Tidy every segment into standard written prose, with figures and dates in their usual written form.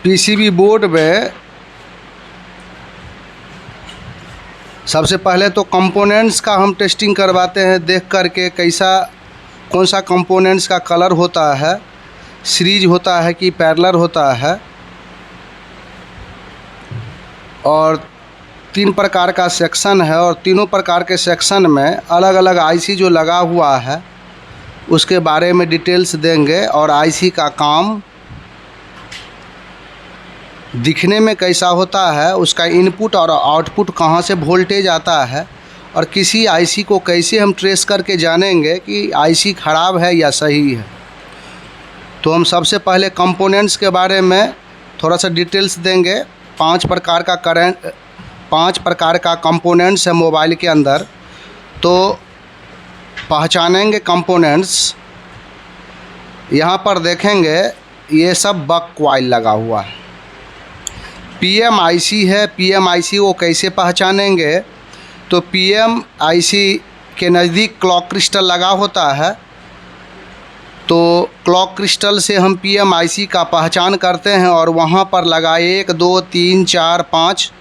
PCB board में सबसे पहले तो कंपोनेंट्स का हम टेस्टिंग करवाते हैं, देख करके कैसा कौन सा कंपोनेंट्स का कलर होता है, सीरीज होता है कि पैरेलल होता है। और 3 प्रकार का सेक्शन है और तीनों प्रकार के सेक्शन में अलग अलग आईसी जो लगा हुआ है उसके बारे में डिटेल्स देंगे। और आईसी का काम दिखने में कैसा होता है, उसका इनपुट और आउटपुट कहाँ से वोल्टेज आता है, और किसी आईसी को कैसे हम ट्रेस करके जानेंगे कि आईसी ख़राब है या सही है। तो हम सबसे पहले कंपोनेंट्स के बारे में थोड़ा सा डिटेल्स देंगे। 5 प्रकार का कंपोनेंट्स है मोबाइल के अंदर, तो पहचानेंगे कंपोनेंट्स। यहाँ पर देखेंगे ये सब बक कॉइल लगा हुआ है। पीएमआईसी है, पीएमआईसी को कैसे पहचानेंगे, तो पीएमआईसी के नज़दीक क्लॉक क्रिस्टल लगा होता है, तो क्लॉक क्रिस्टल से हम पीएमआईसी का पहचान करते हैं। और वहाँ पर लगा 1 2 3 4 5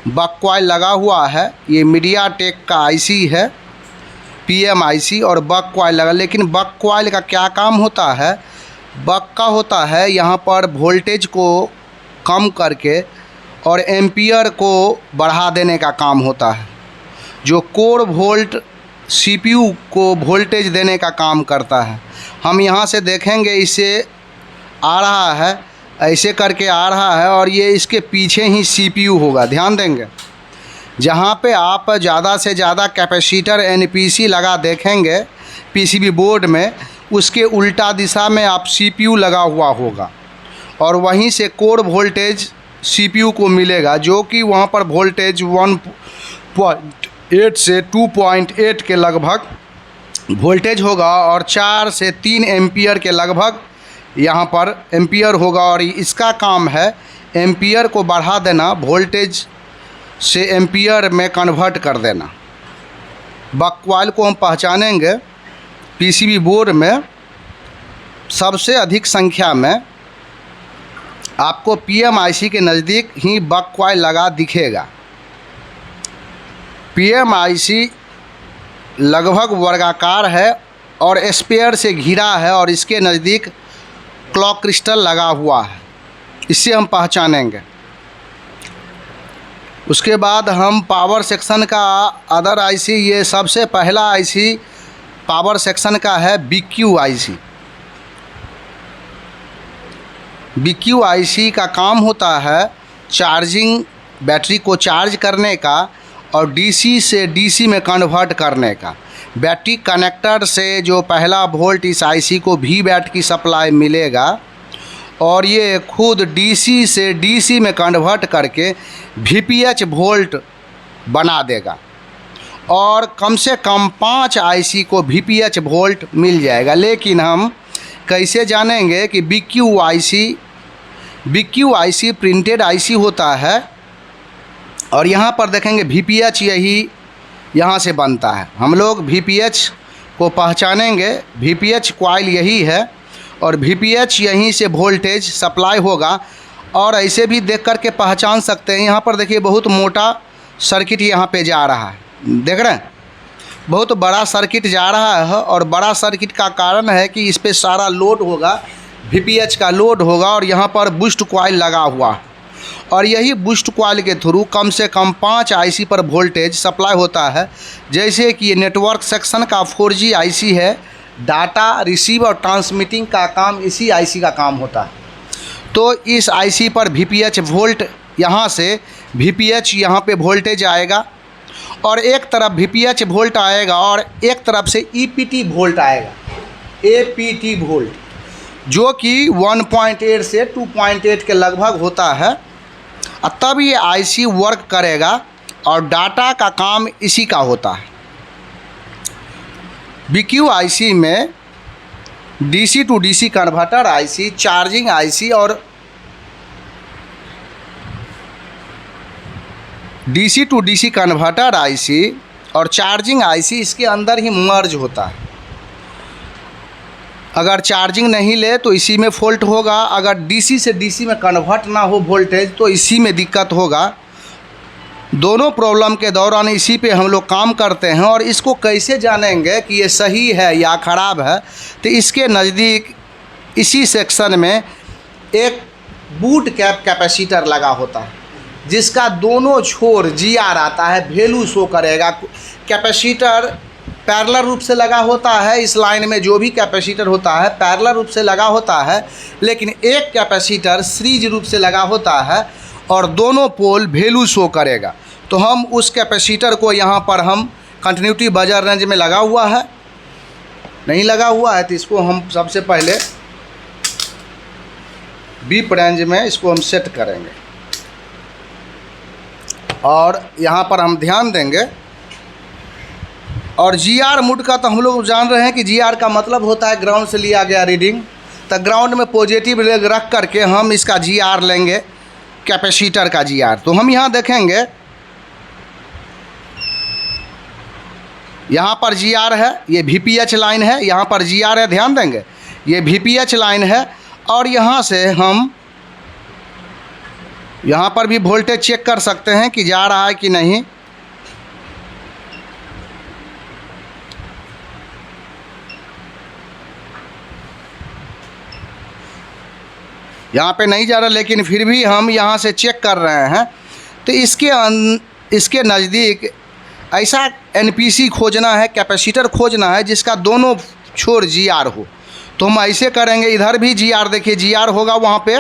बक कॉइल लगा हुआ है। ये मीडियाटेक का आईसी है पीएमआईसी, और बक कॉइल लगा। लेकिन बक कॉइल का क्या काम होता है, बक का होता है यहाँ पर वोल्टेज को कम करके और एम्पियर को बढ़ा देने का काम होता है। जो कोर वोल्ट सीपीयू को वोल्टेज देने का काम करता है। हम यहाँ से देखेंगे इसे आ रहा है, ऐसे करके आ रहा है, और ये इसके पीछे ही सीपीयू होगा। ध्यान देंगे, जहाँ पे आप ज़्यादा से ज़्यादा कैपेसिटर एनपीसी लगा देखेंगे पीसीबी बोर्ड में, उसके उल्टा दिशा में आप सीपीयू लगा हुआ होगा, और वहीं से कोर वोल्टेज सीपीयू को मिलेगा, जो कि वहाँ पर वोल्टेज 1.8 से 2.8 के लगभग वोल्टेज होगा, और 4 से 3 एम्पियर के लगभग यहाँ पर एम्पियर होगा। और इसका काम है एम्पियर को बढ़ा देना, वोल्टेज से एम्पियर में कन्वर्ट कर देना। बक कॉइल को हम पहचानेंगे पीसीबी बोर्ड में सबसे अधिक संख्या में आपको पीएमआईसी के नज़दीक ही बक कॉइल लगा दिखेगा। पीएमआईसी लगभग वर्गाकार है और स्पेयर से घिरा है, और इसके नज़दीक क्लॉक क्रिस्टल लगा हुआ है, इससे हम पहचानेंगे। उसके बाद हम पावर सेक्शन का अदर आईसी, ये सबसे पहला आईसी पावर सेक्शन का है बीक्यू आईसी। बीक्यू आईसी का काम होता है चार्जिंग, बैटरी को चार्ज करने का और डीसी से डीसी में कन्वर्ट करने का। बैटरी कनेक्टर से जो पहला वोल्ट इस आईसी को वी बैट की सप्लाई मिलेगा, और ये खुद डीसी से डीसी में कन्वर्ट करके वीपीएच वोल्ट बना देगा। और कम से कम 5 आईसी को वीपीएच वोल्ट मिल जाएगा। लेकिन हम कैसे जानेंगे कि बीक्यू आईसी प्रिंटेड आईसी होता है, और यहाँ पर देखेंगे वीपीएच यही यहाँ से बनता है। हम लोग वीपीएच को पहचानेंगे, वीपीएच कॉइल यही है, और वीपीएच यहीं से वोल्टेज सप्लाई होगा। और ऐसे भी देख कर के पहचान सकते हैं। यहाँ पर देखिए बहुत मोटा सर्किट यहाँ पे जा रहा है, देख रहे हैं, बहुत बड़ा सर्किट जा रहा है। और बड़ा सर्किट का कारण है कि इस पर सारा लोड होगा, वीपीएच का लोड होगा, और यहाँ पर बूस्ट कॉइल लगा हुआ है। और यही बूस्ट कॉइल के थ्रू कम से कम 5 आईसी पर वोल्टेज सप्लाई होता है। जैसे कि ये नेटवर्क सेक्शन का 4G आईसी है, डाटा रिसीव और ट्रांसमिटिंग का काम इसी आईसी का काम होता है। तो इस आईसी पर वीपीएच वोल्ट, यहाँ से वीपीएच यहाँ पे वोल्टेज आएगा, और एक तरफ वीपीएच वोल्ट आएगा और एक तरफ से ईपीटी वोल्ट आएगा, एपीटी वोल्ट, जो कि 1.8 से 2.8 के लगभग होता है। तब ये आईसी वर्क करेगा, और डाटा का काम इसी का होता है। बीक्यू आईसी में DC to DC converter IC, charging IC और DC to DC converter IC और चार्जिंग आईसी इसके अंदर ही मर्ज होता है। अगर चार्जिंग नहीं ले तो इसी में फॉल्ट होगा, अगर डीसी से डीसी में कन्वर्ट ना हो वोल्टेज तो इसी में दिक्कत होगा। दोनों प्रॉब्लम के दौरान इसी पे हम लोग काम करते हैं। और इसको कैसे जानेंगे कि ये सही है या ख़राब है, तो इसके नज़दीक इसी सेक्शन में एक बूट कैप कैपेसिटर लगा होता है, जिसका दोनों छोर जीआर आता है, वैल्यू शो करेगा। कैपेसिटर पैरेलल रूप से लगा होता है, इस लाइन में जो भी कैपेसिटर होता है पैरेलल रूप से लगा होता है, लेकिन एक कैपेसिटर सीरीज रूप से लगा होता है और दोनों पोल वैल्यू शो करेगा। तो हम उस कैपेसिटर को यहाँ पर हम कंटिन्यूटी बजर रेंज में लगा हुआ है, नहीं लगा हुआ है तो इसको हम सबसे पहले बीप रेंज में इसको हम सेट करेंगे। और यहाँ पर हम ध्यान देंगे। और जीआर मोड का तो हम लोग जान रहे हैं कि जीआर का मतलब होता है ग्राउंड से लिया गया रीडिंग। तो ग्राउंड में पॉजिटिव रख करके हम इसका जीआर लेंगे, कैपेसिटर का जीआर। तो हम यहाँ देखेंगे, यहाँ पर जीआर है, ये वीपीएच लाइन है, यहाँ पर जीआर है, ध्यान देंगे ये वीपीएच लाइन है। और यहाँ से हम यहाँ पर भी वोल्टेज चेक कर सकते हैं कि जा रहा है कि नहीं। यहाँ पे नहीं जा रहा, लेकिन फिर भी हम यहाँ से चेक कर रहे हैं। तो इसके नज़दीक ऐसा एनपीसी खोजना है, कैपेसिटर खोजना है जिसका दोनों छोर जीआर हो। तो हम ऐसे करेंगे, इधर भी जीआर, देखिए जीआर होगा वहाँ पे,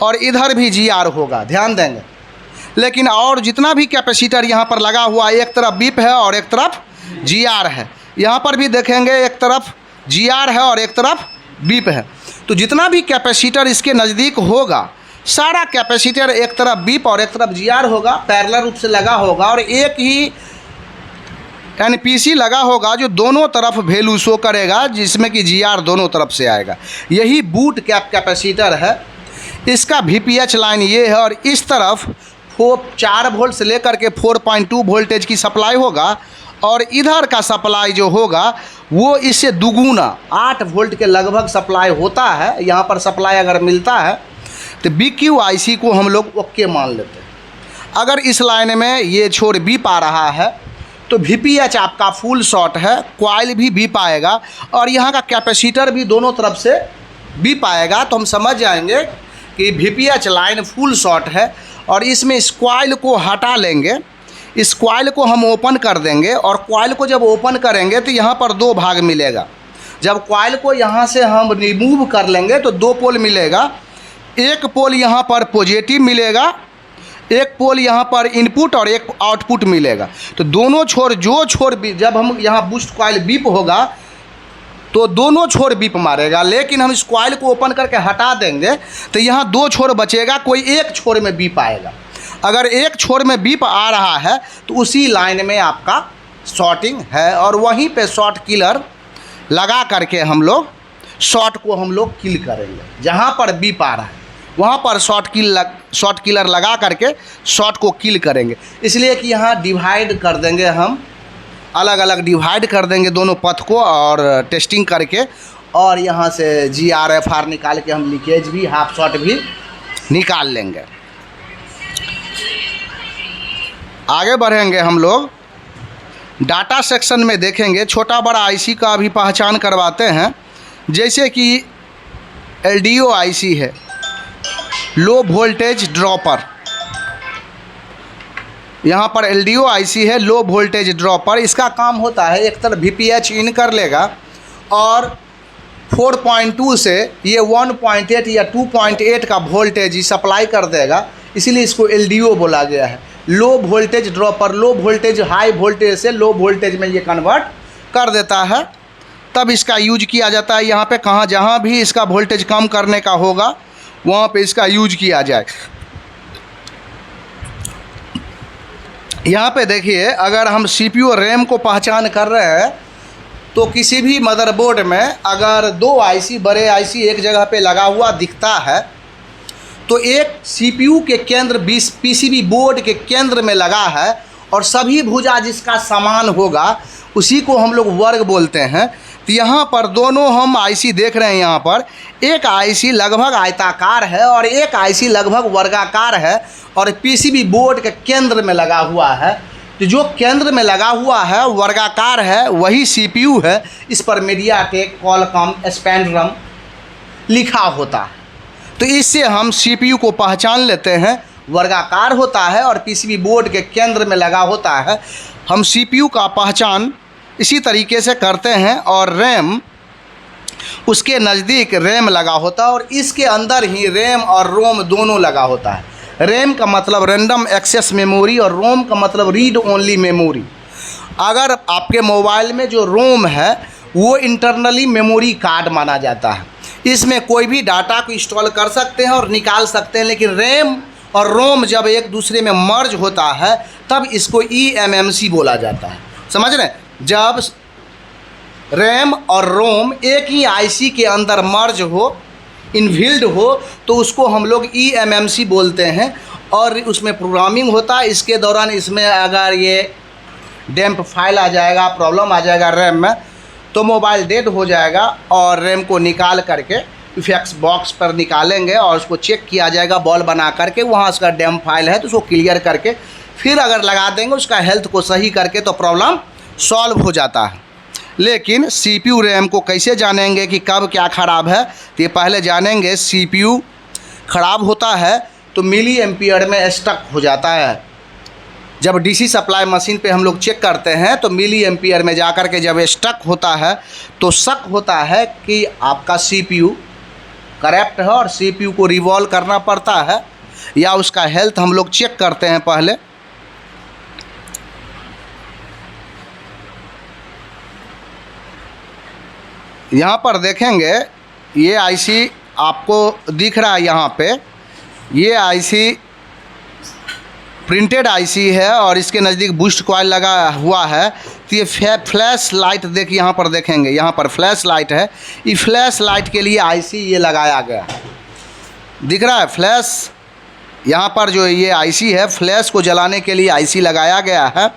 और इधर भी जीआर होगा, ध्यान देंगे। लेकिन और जितना भी कैपेसिटर यहाँ पर लगा हुआ है, एक तरफ बीप है और एक तरफ जीआर है। यहाँ पर भी देखेंगे एक तरफ जीआर है और एक तरफ बीप है। तो जितना भी कैपेसिटर इसके नज़दीक होगा, सारा कैपेसिटर एक तरफ बीप और एक तरफ जीआर होगा, पैरेलल रूप से लगा होगा। और एक ही एनपीसी लगा होगा जो दोनों तरफ वैल्यू शो करेगा, जिसमें कि जीआर दोनों तरफ से आएगा। यही बूट कैप कैपेसिटर है। इसका वीपीएच लाइन ये है और इस तरफ 4 वोल्ट से लेकर के 4.2 वोल्टेज की सप्लाई होगा। और इधर का सप्लाई जो होगा वो इससे दुगुना 8 वोल्ट के लगभग सप्लाई होता है। यहाँ पर सप्लाई अगर मिलता है तो BQIC को हम लोग ओके मान लेते हैं। अगर इस लाइन में ये छोर बीप आ रहा है तो VPH आपका फुल शॉर्ट है, कॉइल भी बीप आएगा और यहाँ का कैपेसिटर भी दोनों तरफ से बीप आएगा। तो हम समझ जाएंगे कि VPH लाइन फुल शॉर्ट है। और इसमें इस कॉइल को हटा लेंगे, इस कॉइल को हम ओपन कर देंगे। और कॉइल को जब ओपन करेंगे तो यहाँ पर 2 भाग मिलेगा। जब कॉइल को यहाँ से हम रिमूव कर लेंगे तो 2 पोल मिलेगा। एक पोल यहाँ पर पॉजिटिव मिलेगा, एक पोल यहाँ पर इनपुट और एक आउटपुट मिलेगा। तो दोनों छोर जब हम यहाँ बूस्ट कॉइल बीप होगा तो दोनों छोर बीप मारेगा। लेकिन हम इस कॉइल को ओपन करके हटा देंगे तो यहाँ 2 छोर बचेगा, कोई एक छोर में बीप आएगा। अगर एक छोर में बीप आ रहा है तो उसी लाइन में आपका शॉर्टिंग है और वहीं पे शॉर्ट किलर लगा करके हम लोग शॉर्ट को हम लोग किल करेंगे। जहाँ पर बीप आ रहा है वहाँ पर शॉर्ट किलर लगा करके शॉर्ट को किल करेंगे। इसलिए कि यहाँ डिवाइड कर देंगे, हम अलग अलग डिवाइड कर देंगे दोनों पथ को और टेस्टिंग करके। और यहाँ से GRFR निकाल के हम लीकेज भी, हाफ शॉर्ट भी निकाल लेंगे। आगे बढ़ेंगे हम लोग, डाटा सेक्शन में देखेंगे, छोटा बड़ा आईसी का भी पहचान करवाते हैं। जैसे कि LDO आईसी है, लो वोल्टेज ड्रॉपर। यहाँ पर LDO आईसी है, लो वोल्टेज ड्रॉपर। इसका काम होता है, एक तरफ VPH इन कर लेगा और 4.2 से ये 1.8 या 2.8 का वोल्टेज सप्लाई कर देगा। इसीलिए इसको LDO बोला गया है, low voltage dropper. Low voltage high voltage से लो वोल्टेज में ये कन्वर्ट कर देता है, तब इसका यूज किया जाता है। यहाँ पे जहाँ भी इसका वोल्टेज कम करने का होगा वहाँ पे इसका यूज किया जाए। यहाँ पे देखिए, अगर हम CPU और RAM को पहचान कर रहे हैं तो किसी भी मदरबोर्ड में अगर 2 IC बड़े IC एक जगह पे लगा हुआ दिखता है तो एक CPU के केंद्र PCB बोर्ड के केंद्र में लगा है और सभी भुजा जिसका समान होगा उसी को हम लोग वर्ग बोलते हैं। तो यहाँ पर दोनों हम आईसी देख रहे हैं। यहाँ पर एक आईसी लगभग आयताकार है और एक आईसी लगभग वर्गाकार है और पीसीबी बोर्ड के केंद्र में लगा हुआ है। तो जो केंद्र में लगा हुआ है वर्गाकार है वही सीपीयू है। इस पर मीडियाटेक, क्वालकॉम, स्पेक्ट्रम लिखा होता है। तो इससे हम सीपीयू को पहचान लेते हैं, वर्गाकार होता है और पीसीबी बोर्ड के केंद्र में लगा होता है। हम सीपीयू का पहचान इसी तरीके से करते हैं। और रैम, उसके नज़दीक रैम लगा होता है और इसके अंदर ही रैम और रोम दोनों लगा होता है। रैम का मतलब रैंडम एक्सेस मेमोरी और रोम का मतलब रीड ओनली मेमोरी। अगर आपके मोबाइल में जो रोम है वो इंटरनली मेमोरी कार्ड माना जाता है। इसमें कोई भी डाटा को इंस्टॉल कर सकते हैं और निकाल सकते हैं। लेकिन रैम और रोम जब एक दूसरे में मर्ज होता है तब इसको eMMC बोला जाता है। समझ रहे हैं? जब रैम और रोम एक ही आईसी के अंदर मर्ज हो, इनबिल्ड हो, तो उसको हम लोग eMMC बोलते हैं और उसमें प्रोग्रामिंग होता है। इसके दौरान इसमें अगर ये डैम्प फाइल आ जाएगा, प्रॉब्लम आ जाएगा रैम में, तो मोबाइल डेड हो जाएगा और रैम को निकाल करके इफेक्ट्स बॉक्स पर निकालेंगे और उसको चेक किया जाएगा बॉल बना करके, वहाँ उसका डैम्प फाइल है तो उसको क्लियर करके फिर अगर लगा देंगे उसका हेल्थ को सही करके तो प्रॉब्लम सॉल्व हो जाता है। लेकिन सीपीयू रैम को कैसे जानेंगे कि कब क्या ख़राब है? तो ये पहले जानेंगे। सीपीयू ख़राब होता है तो मिली एम्पियर में स्टक हो जाता है। जब डीसी सप्लाई मशीन पे हम लोग चेक करते हैं तो मिली एम्पियर में जा कर के जब स्टक होता है तो शक होता है कि आपका सीपीयू करप्ट है और सीपीयू को रिवॉल्व करना पड़ता है या उसका हेल्थ हम लोग चेक करते हैं पहले। यहाँ पर देखेंगे ये आईसी आपको दिख रहा है। यहाँ पे ये आईसी प्रिंटेड आईसी है और इसके नज़दीक बूस्ट कॉइल लगा हुआ है। तो ये फ्लैश लाइट देखिए, यहाँ पर देखेंगे यहाँ पर फ्लैश लाइट है। ये फ्लैश लाइट के लिए आईसी ये लगाया गया है, दिख रहा है फ्लैश। यहाँ पर जो ये आईसी है फ्लैश को जलाने के लिए आईसी लगाया गया है।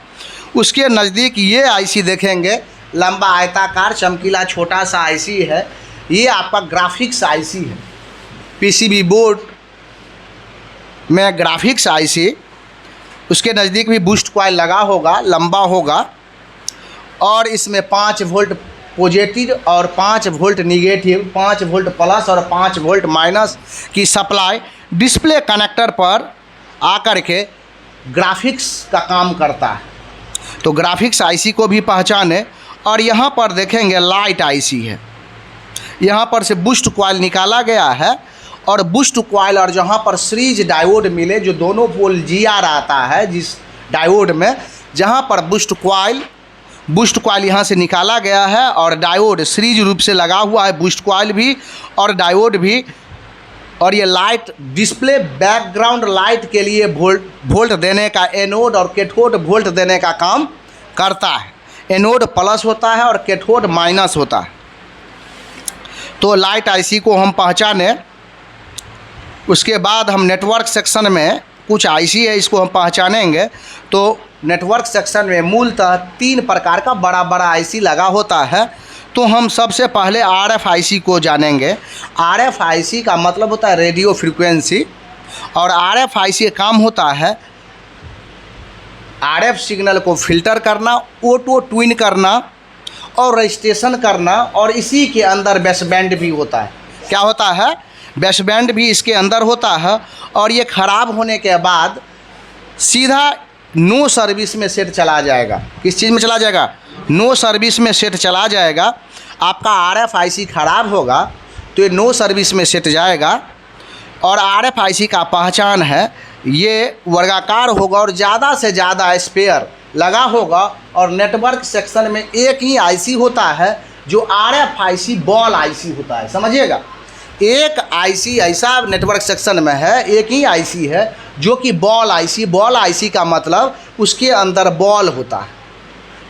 उसके नज़दीक ये आईसी देखेंगे, लंबा आयताकार चमकीला छोटा सा आईसी है। ये आपका ग्राफिक्स आईसी है। पीसीबी बोर्ड में ग्राफिक्स आईसी, उसके नज़दीक भी बूस्ट कॉइल लगा होगा, लंबा होगा और इसमें 5 वोल्ट पॉजिटिव और 5 वोल्ट निगेटिव, 5 वोल्ट प्लस और 5 वोल्ट माइनस की सप्लाई डिस्प्ले कनेक्टर पर आकर के ग्राफिक्स का काम करता है। तो ग्राफिक्स आईसी को भी पहचाने। और यहाँ पर देखेंगे लाइट आईसी है। यहाँ पर से बूस्ट कॉइल निकाला गया है और बूस्ट कॉइल और जहाँ पर सीरीज डायोड मिले, जो दोनों पोल जीआर आता है जिस डायोड में, जहाँ पर बूस्ट कॉइल यहाँ से निकाला गया है और डायोड सीरीज रूप से लगा हुआ है, बूस्ट कॉइल भी और डायोड भी। और ये लाइट डिस्प्ले बैकग्राउंड लाइट के लिए वोल्ट देने का, एनोड और कैथोड वोल्ट देने का काम करता है। एनोड प्लस होता है और कैथोड माइनस होता है। तो लाइट आईसी को हम पहचाने। उसके बाद हम नेटवर्क सेक्शन में कुछ आईसी है, इसको हम पहचानेंगे। तो नेटवर्क सेक्शन में मूलतः 3 प्रकार का बड़ा बड़ा आईसी लगा होता है। तो हम सबसे पहले RFIC को जानेंगे। RFIC का मतलब होता है रेडियो फ्रीक्वेंसी और RFIC का काम होता है RF सिग्नल को फ़िल्टर करना, ऑटो ट्यून करना और रजिस्ट्रेशन करना। और इसी के अंदर बेसबैंड भी होता है। क्या होता है? बेसबैंड भी इसके अंदर होता है। और ये ख़राब होने के बाद सीधा नो सर्विस में सेट चला जाएगा। किस चीज़ में चला जाएगा? नो सर्विस में सेट चला जाएगा। आपका RFIC ख़राब होगा तो ये नो सर्विस में सेट जाएगा। और RFIC का पहचान है ये वर्गाकार होगा और ज़्यादा से ज़्यादा स्पेयर लगा होगा। और नेटवर्क सेक्शन में एक ही आईसी होता है जो RFIC बॉल आईसी होता है। समझिएगा, एक आईसी ऐसा नेटवर्क सेक्शन में है, एक ही आईसी है जो कि बॉल आईसी। बॉल आईसी का मतलब उसके अंदर बॉल होता है।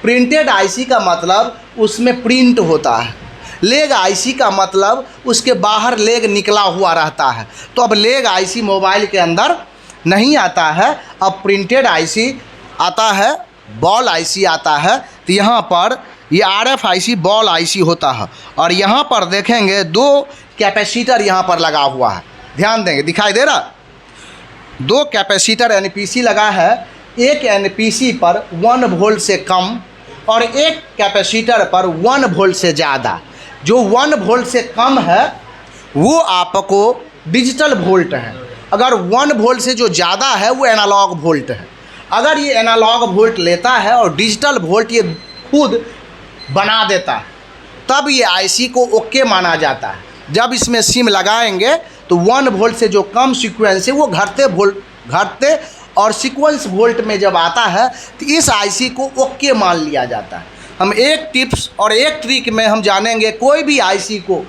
प्रिंटेड आईसी का मतलब उसमें प्रिंट होता है। लेग आईसी का मतलब उसके बाहर लेग निकला हुआ रहता है। तो अब लेग आईसी मोबाइल के अंदर नहीं आता है, अब प्रिंटेड आईसी आता है, बॉल आईसी आता है। तो यहाँ पर ये RFIC बॉल आईसी होता है। और यहाँ पर देखेंगे 2 कैपेसिटर यहाँ पर लगा हुआ है, ध्यान देंगे, दिखाई दे रहा, 2 कैपेसिटर NPC लगा है। एक NPC पर 1 वोल्ट से कम और एक कैपेसिटर पर 1 वोल्ट से ज़्यादा। जो 1 वोल्ट से कम है वो आपको डिजिटल वोल्ट है, अगर 1 वोल्ट से जो ज़्यादा है वो एनालॉग वोल्ट है। अगर ये एनालॉग वोल्ट लेता है और डिजिटल वोल्ट ये खुद बना देता है, तब ये आईसी को ओके माना जाता है। जब इसमें सिम लगाएंगे तो 1 वोल्ट से जो कम सीक्वेंस है वो घटते और सीक्वेंस वोल्ट में जब आता है तो इस आईसी को ओके मान लिया जाता है। हम एक टिप्स और एक ट्रिक में हम जानेंगे कोई भी आईसी को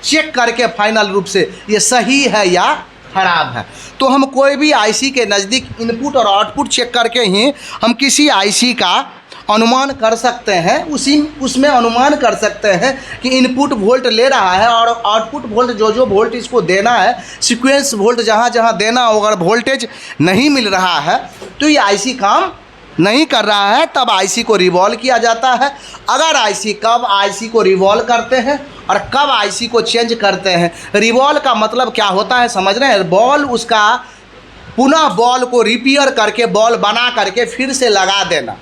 चेक करके फाइनल रूप से ये सही है या ख़राब है। तो हम कोई भी आईसी के नज़दीक इनपुट और आउटपुट चेक करके ही हम किसी आईसी का अनुमान कर सकते हैं, उसमें अनुमान कर सकते हैं कि इनपुट वोल्ट ले रहा है और आउटपुट वोल्ट जो वोल्ट इसको देना है, सीक्वेंस वोल्ट जहाँ जहाँ देना हो, अगर वोल्टेज नहीं मिल रहा है तो ये आईसी काम नहीं कर रहा है, तब आईसी को रिवॉल्व किया जाता है। अगर कब आईसी को रिवॉल्व करते हैं और कब आईसी को चेंज करते हैं। रिवॉल्व का मतलब क्या होता है समझ रहे हैं, बॉल उसका पुनः बॉल को रिपेयर करके बॉल बना करके फिर से लगा देना,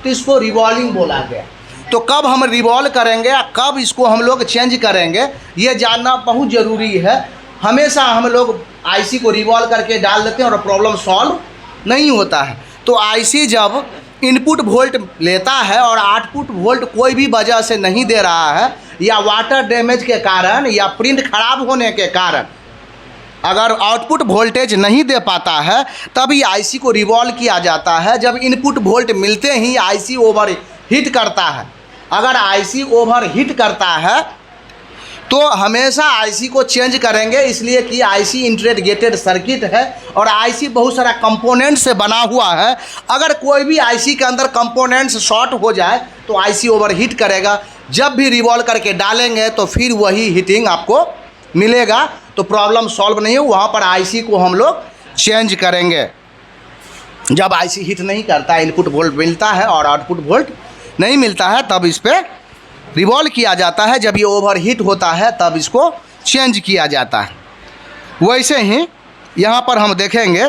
तो इसको रिवॉल्विंग बोला गया। तो कब हम रिवॉल्व करेंगे, कब इसको हम लोग चेंज करेंगे, ये जानना बहुत ज़रूरी है। हमेशा हम लोग आईसी को रिवॉल्व करके डाल देते हैं और प्रॉब्लम सॉल्व नहीं होता है। तो आईसी जब इनपुट वोल्ट लेता है और आउटपुट वोल्ट कोई भी वजह से नहीं दे रहा है, या वाटर डैमेज के कारण या प्रिंट खराब होने के कारण अगर आउटपुट वोल्टेज नहीं दे पाता है, तभी आईसी को रिवॉल्व किया जाता है। जब इनपुट वोल्ट मिलते ही आईसी ओवर हीट करता है। अगर आईसी ओवर हीट करता है तो हमेशा आईसी को चेंज करेंगे, इसलिए कि आईसी इंटीग्रेटेड सर्किट है और आईसी बहुत सारा कंपोनेंट से बना हुआ है। अगर कोई भी आईसी के अंदर कंपोनेंट्स शॉर्ट हो जाए तो आईसी ओवर हीट करेगा। जब भी रिवॉल्व करके डालेंगे तो फिर वही हीटिंग आपको मिलेगा, तो प्रॉब्लम सॉल्व नहीं हो। वहाँ पर आईसी को हम लोग चेंज करेंगे। जब आईसी हीट नहीं करता, इनपुट वोल्ट मिलता है और आउटपुट वोल्ट नहीं मिलता है, तब इस पर रिवॉल्व किया जाता है। जब ये ओवर हीट होता है तब इसको चेंज किया जाता है। वैसे ही यहाँ पर हम देखेंगे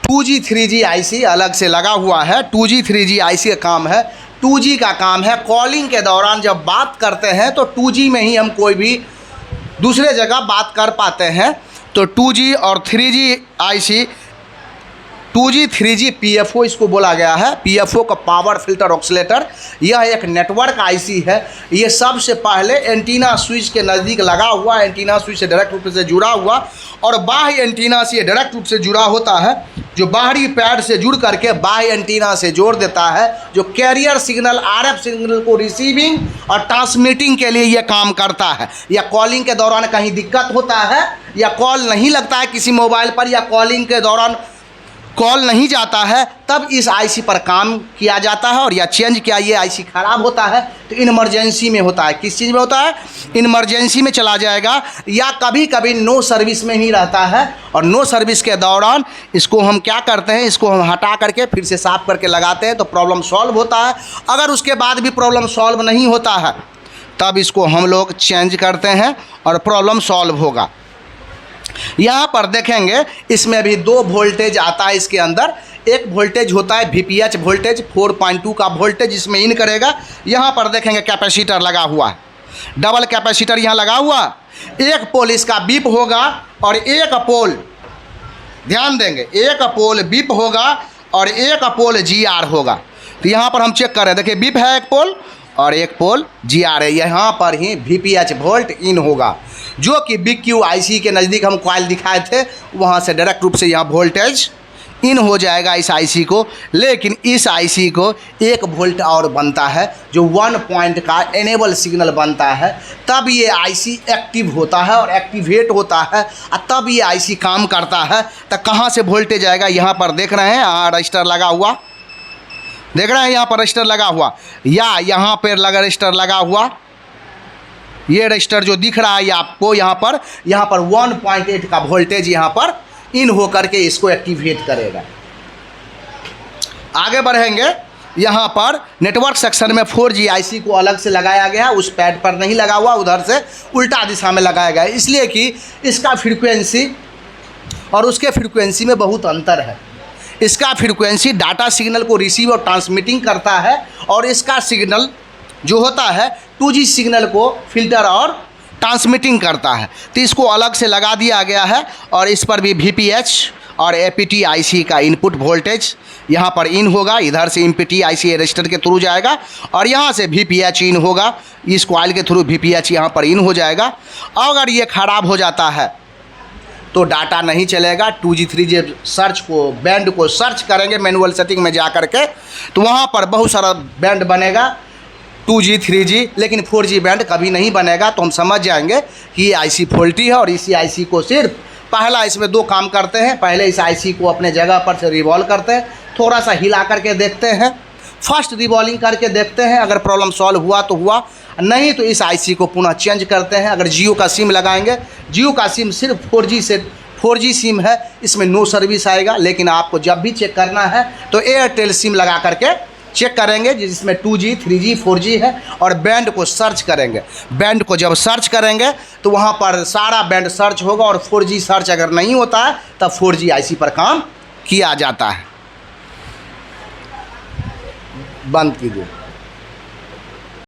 2G 3G आईसी अलग से लगा हुआ है। 2G 3G आईसी का काम है, 2G का काम है कॉलिंग के दौरान जब बात करते हैं तो 2G में ही हम कोई भी दूसरे जगह बात कर पाते हैं। तो 2G और 3G IC, 2G 3G PFO इसको बोला गया है। PFO का पावर फिल्टर ऑक्सीलेटर, यह एक नेटवर्क आईसी है। ये सबसे पहले एंटीना स्विच के नज़दीक लगा हुआ, एंटीना स्विच से डायरेक्ट रूप से जुड़ा हुआ और बाह्य एंटीना से डायरेक्ट रूप से जुड़ा होता है, जो बाहरी पैड से जुड़ करके बाह्य एंटीना से जोड़ देता है, जो कैरियर सिग्नल RF सिग्नल को रिसीविंग और ट्रांसमिटिंग के लिए यह काम करता है। या कॉलिंग के दौरान कहीं दिक्कत होता है या कॉल नहीं लगता है किसी मोबाइल पर, या कॉलिंग के दौरान कॉल नहीं जाता है, तब इस आईसी पर काम किया जाता है। और या चेंज किया, ये आईसी ख़राब होता है तो इमरजेंसी में होता है। किस चीज़ में होता है? इमरजेंसी में चला जाएगा, या कभी कभी नो सर्विस में ही रहता है। और नो सर्विस के दौरान इसको हम क्या करते हैं, इसको हम हटा करके फिर से साफ़ करके लगाते हैं तो प्रॉब्लम सॉल्व होता है। अगर उसके बाद भी प्रॉब्लम सॉल्व नहीं होता है तब इसको हम लोग चेंज करते हैं और प्रॉब्लम सॉल्व होगा। यहाँ पर देखेंगे इसमें भी 2 वोल्टेज आता है इसके अंदर। एक वोल्टेज होता है VPH वोल्टेज, 4.2 का वोल्टेज इसमें इन करेगा। यहाँ पर देखेंगे कैपेसिटर लगा हुआ है, डबल कैपेसिटर यहाँ लगा हुआ। एक पोल इसका बीप होगा और एक पोल, ध्यान देंगे, एक पोल बीप होगा और एक पोल GR होगा। तो यहाँ पर हम चेक कर रहे हैं, देखिए बीप है एक पोल और एक पोल GR है। यहाँ पर ही VPH वोल्ट इन होगा, जो कि BQ आईसी के नज़दीक हम कॉइल दिखाए थे, वहाँ से डायरेक्ट रूप से यहाँ वोल्टेज इन हो जाएगा इस आईसी को। लेकिन इस आईसी को 1 वोल्ट और बनता है, जो 1 पॉइंट का एनेबल सिग्नल बनता है, तब ये आईसी एक्टिव होता है और एक्टिवेट होता है, और तब ये आईसी काम करता है। तो कहाँ से वोल्टेज आएगा, यहाँ पर देख रहे हैं, यहाँ रजिस्टर लगा हुआ, देख रहे हैं यहाँ पर रजिस्टर लगा हुआ, या यहाँ पर लगा रजिस्टर लगा हुआ, ये रजिस्टर जो दिख रहा है आपको यहाँ पर 1.8 का वोल्टेज यहाँ पर इन हो करके इसको एक्टिवेट करेगा। आगे बढ़ेंगे यहाँ पर नेटवर्क सेक्शन में 4G IC को अलग से लगाया गया, उस पैड पर नहीं लगा हुआ, उधर से उल्टा दिशा में लगाया गया, इसलिए कि इसका फ्रीक्वेंसी और उसके फ्रीक्वेंसी में बहुत अंतर है। इसका फ्रीक्वेंसी डाटा सिग्नल को रिसीव और ट्रांसमिटिंग करता है, और इसका सिग्नल जो होता है 2G सिग्नल को फिल्टर और ट्रांसमिटिंग करता है। तो इसको अलग से लगा दिया गया है, और इस पर भी VPH और APT IC का इनपुट वोल्टेज यहाँ पर इन होगा, इधर से APT IC रजिस्टर के थ्रू जाएगा, और यहाँ से VPH इन होगा, इस कॉइल के थ्रू VPH यहाँ पर इन हो जाएगा। अगर ये ख़राब हो जाता है तो डाटा नहीं चलेगा। 2G 3G सर्च को, बैंड को सर्च करेंगे मैनुअल सेटिंग में जा कर के, तो वहाँ पर बहुत सारा बैंड बनेगा 2G 3G, लेकिन 4G बैंड कभी नहीं बनेगा। तो हम समझ जाएंगे कि ये IC फॉल्टी है, और इसी IC को सिर्फ पहला इसमें 2 काम करते हैं। पहले इस IC को अपने जगह पर से रिवॉल्व करते हैं, थोड़ा सा हिला करके देखते हैं, फर्स्ट रिवॉल्विंग करके देखते हैं, अगर प्रॉब्लम सॉल्व हुआ तो हुआ, नहीं तो इस IC को पुनः चेंज करते हैं। अगर जियो का सिम लगाएंगे, जियो का सिम सिर्फ 4G सिम है, इसमें नो सर्विस आएगा। लेकिन आपको जब भी चेक करना है तो एयरटेल सिम लगा करके चेक करेंगे, जिसमें 2G 3G 4G है, और बैंड को सर्च करेंगे। बैंड को जब सर्च करेंगे तो वहाँ पर सारा बैंड सर्च होगा, और 4G सर्च अगर नहीं होता है तब 4G IC पर काम किया जाता है। बंद कीजिए।